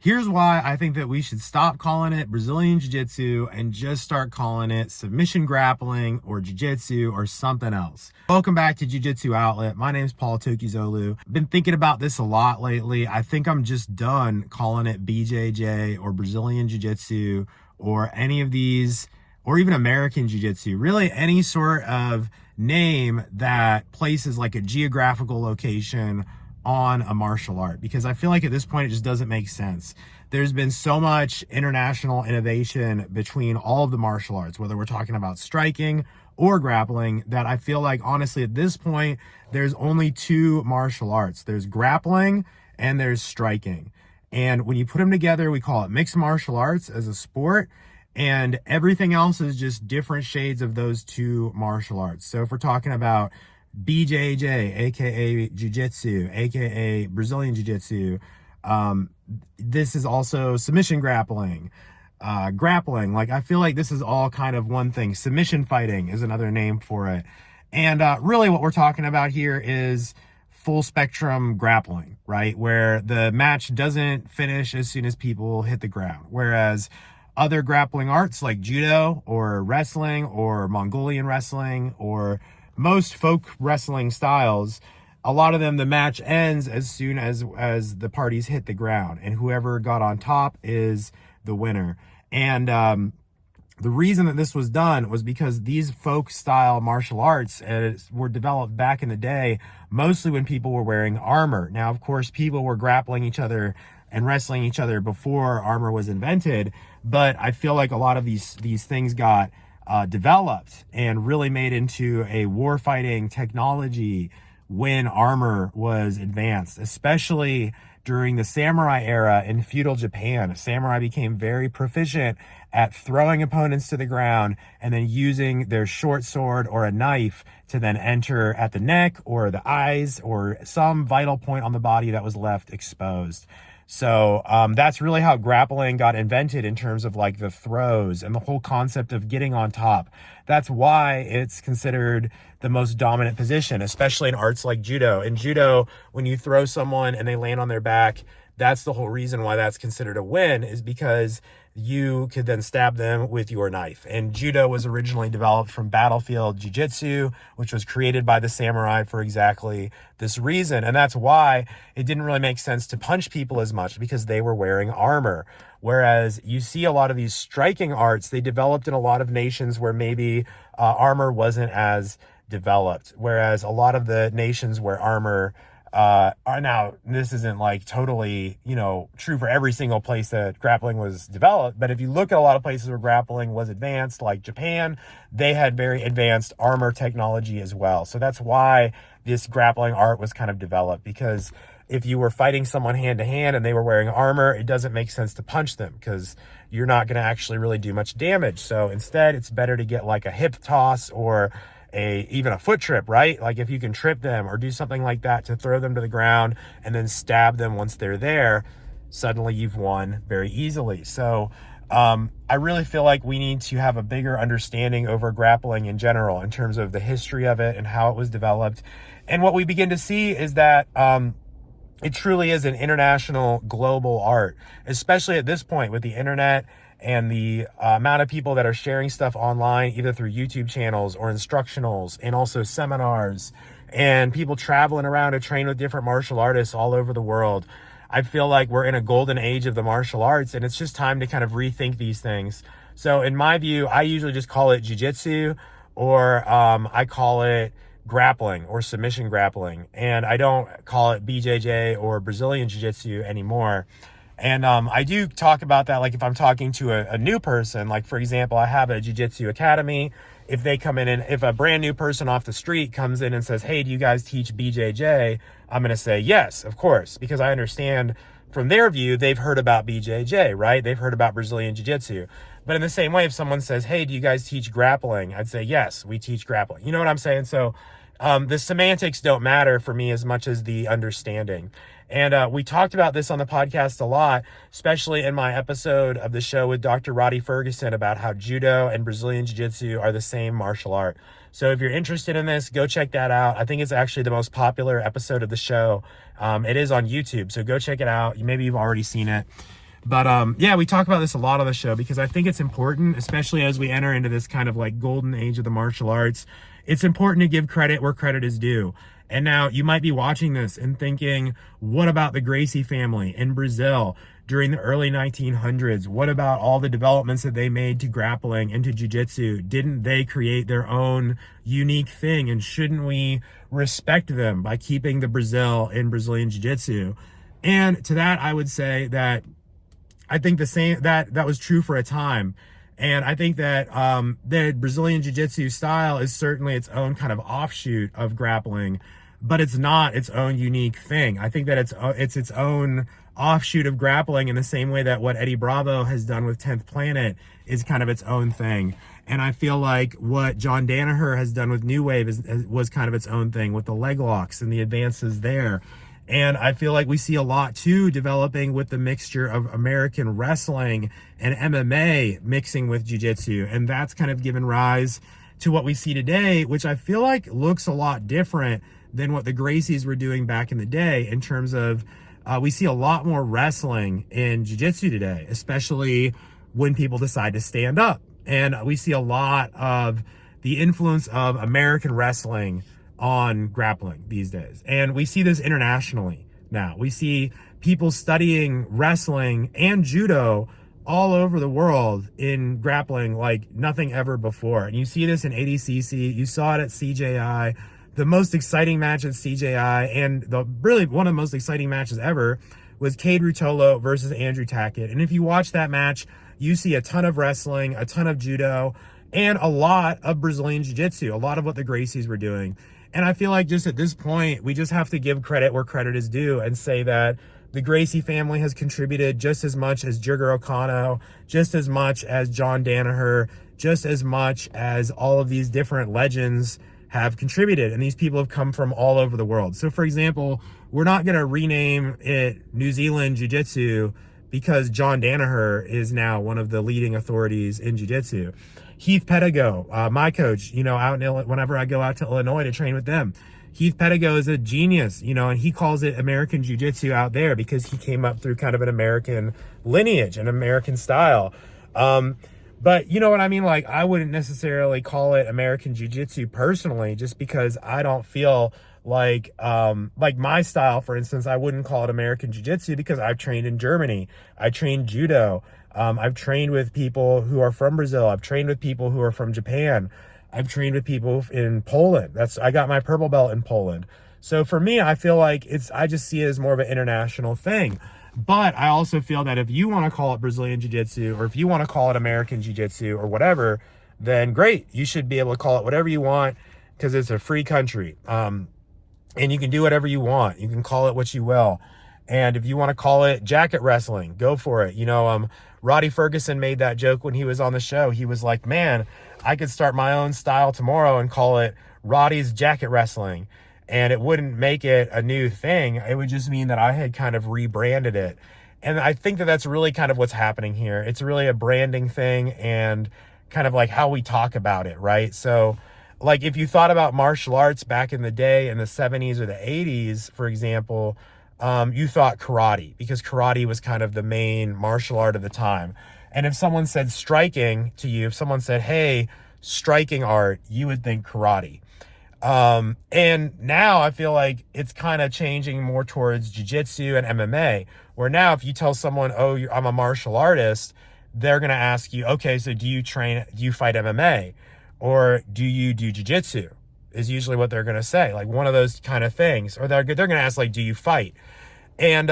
Here's why I think that we should stop calling it Brazilian Jiu-Jitsu and just start calling it submission grappling or Jiu-Jitsu or something else. Welcome back to Jiu-Jitsu Outlet. My name is Paul Tokizolu. I've been thinking about this a lot lately. I think I'm just done calling it BJJ or Brazilian Jiu-Jitsu or any of these, or even American Jiu-Jitsu. Really any sort of name that places like a geographical location on a martial art, because I feel like at this point it just doesn't make sense. There's been so much international innovation between all of the martial arts, whether we're talking about striking or grappling, that I feel like honestly at this point there's only two martial arts. There's grappling and there's striking. And when you put them together, we call it mixed martial arts as a sport, and everything else is just different shades of those two martial arts. So if we're talking about BJJ, aka Jiu-Jitsu, aka Brazilian Jiu-Jitsu, this is also submission grappling, grappling. Like, I feel like this is all kind of one thing. Submission fighting is another name for it. And really what we're talking about here is full spectrum grappling, right? Where the match doesn't finish as soon as people hit the ground. Whereas other grappling arts like judo or wrestling or Mongolian wrestling or most folk wrestling styles, a lot of them, the match ends as soon as the parties hit the ground, and whoever got on top is the winner. And the reason that this was done was because these folk style martial arts were developed back in the day, mostly when people were wearing armor. Now, of course, people were grappling each other and wrestling each other before armor was invented, but I feel like a lot of these things got developed and really made into a war fighting technology when armor was advanced, especially during the samurai era in feudal Japan. A samurai became very proficient at throwing opponents to the ground and then using their short sword or a knife to then enter at the neck or the eyes or some vital point on the body that was left exposed. So that's really how grappling got invented in terms of like the throws and the whole concept of getting on top. That's why it's considered the most dominant position, especially in arts like judo. In judo, when you throw someone and they land on their back, that's the whole reason why that's considered a win, is because you could then stab them with your knife. And judo was originally developed from battlefield jiu-jitsu, which was created by the samurai for exactly this reason. And that's why it didn't really make sense to punch people as much, because they were wearing armor. Whereas you see a lot of these striking arts, they developed in a lot of nations where maybe armor wasn't as developed. Whereas a lot of the nations where armor are now, this isn't like totally, true for every single place that grappling was developed. But if you look at a lot of places where grappling was advanced, like Japan, they had very advanced armor technology as well. So that's why this grappling art was kind of developed, because if you were fighting someone hand to hand and they were wearing armor, it doesn't make sense to punch them because you're not going to actually really do much damage. So instead, it's better to get like a hip toss or even a foot trip, right? Like if you can trip them or do something like that to throw them to the ground and then stab them once they're there, suddenly you've won very easily. So I really feel like we need to have a bigger understanding over grappling in general in terms of the history of it and how it was developed. And what we begin to see is that it truly is an international global art, especially at this point with the internet and the amount of people that are sharing stuff online, either through YouTube channels or instructionals and also seminars, and people traveling around to train with different martial artists all over the world. I feel like we're in a golden age of the martial arts, and it's just time to kind of rethink these things. So in my view, I usually just call it jiu-jitsu, or I call it grappling or submission grappling. And I don't call it BJJ or Brazilian Jiu-Jitsu anymore. And I do talk about that, like if I'm talking to a new person, like for example, I have a jiu-jitsu academy. If they come in and if a brand new person off the street comes in and says, hey, do you guys teach BJJ? I'm going to say, yes, of course, because I understand from their view, they've heard about BJJ, right? They've heard about Brazilian Jiu-Jitsu. But in the same way, if someone says, hey, do you guys teach grappling? I'd say, yes, we teach grappling. You know what I'm saying? So the semantics don't matter for me as much as the understanding. And we talked about this on the podcast a lot, especially in my episode of the show with Dr. Roddy Ferguson about how Judo and Brazilian Jiu-Jitsu are the same martial art. So if you're interested in this, go check that out. I think it's actually the most popular episode of the show. It is on YouTube, so go check it out. Maybe you've already seen it. But yeah, we talk about this a lot on the show because I think it's important, especially as we enter into this kind of like golden age of the martial arts. It's important to give credit where credit is due. And now you might be watching this and thinking, what about the Gracie family in Brazil during the early 1900s? What about all the developments that they made to grappling and to jiu-jitsu? Didn't they create their own unique thing? And shouldn't we respect them by keeping the Brazil in Brazilian jiu-jitsu? And to that, I would say that I think the same that was true for a time. And I think that the Brazilian jiu-jitsu style is certainly its own kind of offshoot of grappling, but it's not its own unique thing. I think that it's its own offshoot of grappling in the same way that what Eddie Bravo has done with 10th Planet is kind of its own thing. And I feel like what John Danaher has done with New Wave was kind of its own thing with the leg locks and the advances there. And I feel like we see a lot too developing with the mixture of American wrestling and MMA mixing with jiu-jitsu. And that's kind of given rise to what we see today, which I feel like looks a lot different than what the Gracies were doing back in the day in terms of we see a lot more wrestling in jiu-jitsu today, especially when people decide to stand up. And we see a lot of the influence of American wrestling on grappling these days. And we see this internationally now. We see people studying wrestling and judo all over the world in grappling like nothing ever before. And you see this in ADCC, you saw it at CJI. The most exciting match at CJI, and really one of the most exciting matches ever, was Cade Rutolo versus Andrew Tackett. And if you watch that match, you see a ton of wrestling, a ton of judo, and a lot of Brazilian jiu-jitsu, a lot of what the Gracies were doing. And I feel like just at this point, we just have to give credit where credit is due and say that the Gracie family has contributed just as much as Jigoro Kano, just as much as John Danaher, just as much as all of these different legends have contributed. And these people have come from all over the world. So for example, we're not going to rename it New Zealand Jiu-Jitsu because John Danaher is now one of the leading authorities in jiu-jitsu. Heath Pedigo, my coach, out in whenever I go out to Illinois to train with them, Heath Pedigo is a genius, and he calls it American Jiu-Jitsu out there because he came up through kind of an American lineage, an American style. But you know what I mean? Like, I wouldn't necessarily call it American Jiu-Jitsu personally, just because I don't feel like my style, for instance, I wouldn't call it American Jiu-Jitsu because I've trained in Germany. I trained judo. I've trained with people who are from Brazil. I've trained with people who are from Japan. I've trained with people in Poland. I got my purple belt in Poland. So for me, I feel like I just see it as more of an international thing. But I also feel that if you want to call it Brazilian Jiu-Jitsu, or if you want to call it American Jiu-Jitsu or whatever, then great. You should be able to call it whatever you want because it's a free country. And you can do whatever you want. You can call it what you will. And if you want to call it jacket wrestling, go for it. Roddy Ferguson made that joke when he was on the show. He was like, man, I could start my own style tomorrow and call it Roddy's jacket wrestling. And it wouldn't make it a new thing. It would just mean that I had kind of rebranded it. And I think that that's really kind of what's happening here. It's really a branding thing and kind of like how we talk about it, right? So like if you thought about martial arts back in the day in the 70s or the 80s, for example, you thought karate because karate was kind of the main martial art of the time. And if someone said striking to you, if someone said, hey, striking art, you would think karate. And now I feel like it's kind of changing more towards jiu-jitsu and MMA, where now if you tell someone, oh, I'm a martial artist, they're going to ask you, okay, so do you fight MMA or do you do jiu-jitsu? Is usually what they're going to say, like one of those kind of things. Or they're going to ask, like, do you fight? And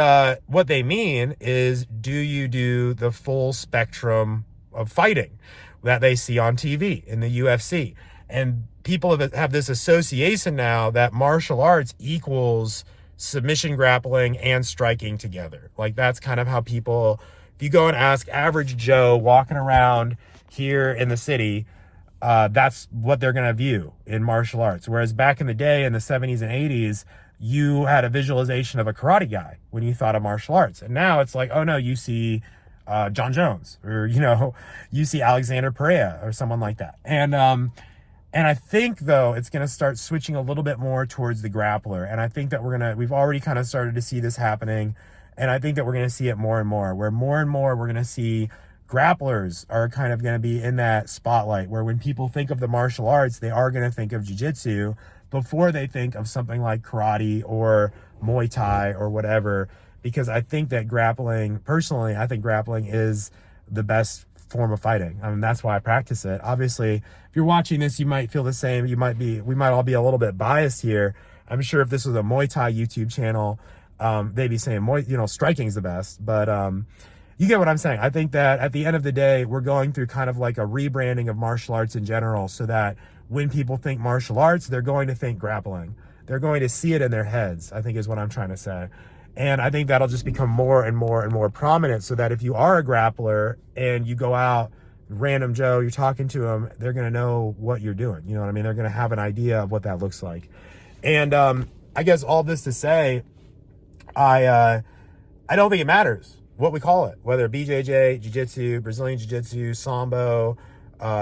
what they mean is, do you do the full spectrum of fighting that they see on TV in the UFC? And people have this association now that martial arts equals submission grappling and striking together. Like, that's kind of how people, if you go and ask average Joe walking around here in the city, that's what they're going to view in martial arts. Whereas back in the day, in the 70s and 80s, you had a visualization of a karate guy when you thought of martial arts. And now it's like, oh no, you see John Jones, or, you see Alexander Pereira or someone like that. And I think though, it's going to start switching a little bit more towards the grappler. And I think that we've already kind of started to see this happening. And I think that we're going to see it more and more, where more and more we're going to see grapplers are kind of going to be in that spotlight, where when people think of the martial arts, they are going to think of jiu-jitsu before they think of something like karate or Muay Thai or whatever. Because I think that grappling, personally, I think grappling is the best form of fighting. I mean, that's why I practice it. Obviously, if you're watching this, you might feel the same. We might all be a little bit biased here. I'm sure if this was a Muay Thai YouTube channel, they'd be saying, striking is the best. But you get what I'm saying. I think that at the end of the day, we're going through kind of like a rebranding of martial arts in general, so that when people think martial arts, they're going to think grappling. They're going to see it in their heads, I think is what I'm trying to say. And I think that'll just become more and more and more prominent, so that if you are a grappler and you go out, random Joe, you're talking to them, they're going to know what you're doing. You know what I mean? They're going to have an idea of what that looks like. And I guess all this to say, I don't think it matters what we call it, whether BJJ, Jiu-Jitsu, Brazilian Jiu-Jitsu, Sambo,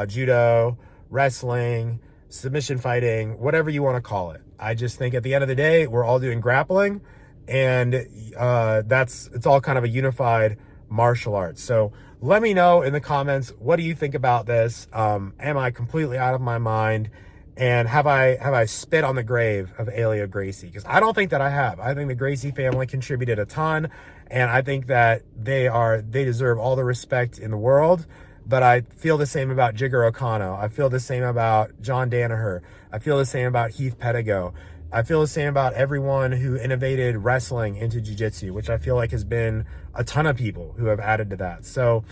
Judo, wrestling, submission fighting, whatever you want to call it. I just think at the end of the day, we're all doing grappling, and it's all kind of a unified martial arts. So let me know in the comments, what do you think about this? Am I completely out of my mind? And have I spit on the grave of Helio Gracie? Because I don't think that I have. I think the Gracie family contributed a ton, and I think that they deserve all the respect in the world. But I feel the same about Jigoro Kano. I feel the same about John Danaher. I feel the same about Heath Pedigo. I feel the same about everyone who innovated wrestling into jiu-jitsu, which I feel like has been a ton of people who have added to that. So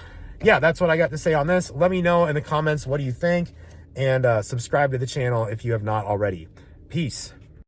yeah, that's what I got to say on this. Let me know in the comments, what do you think? And subscribe to the channel if you have not already. Peace.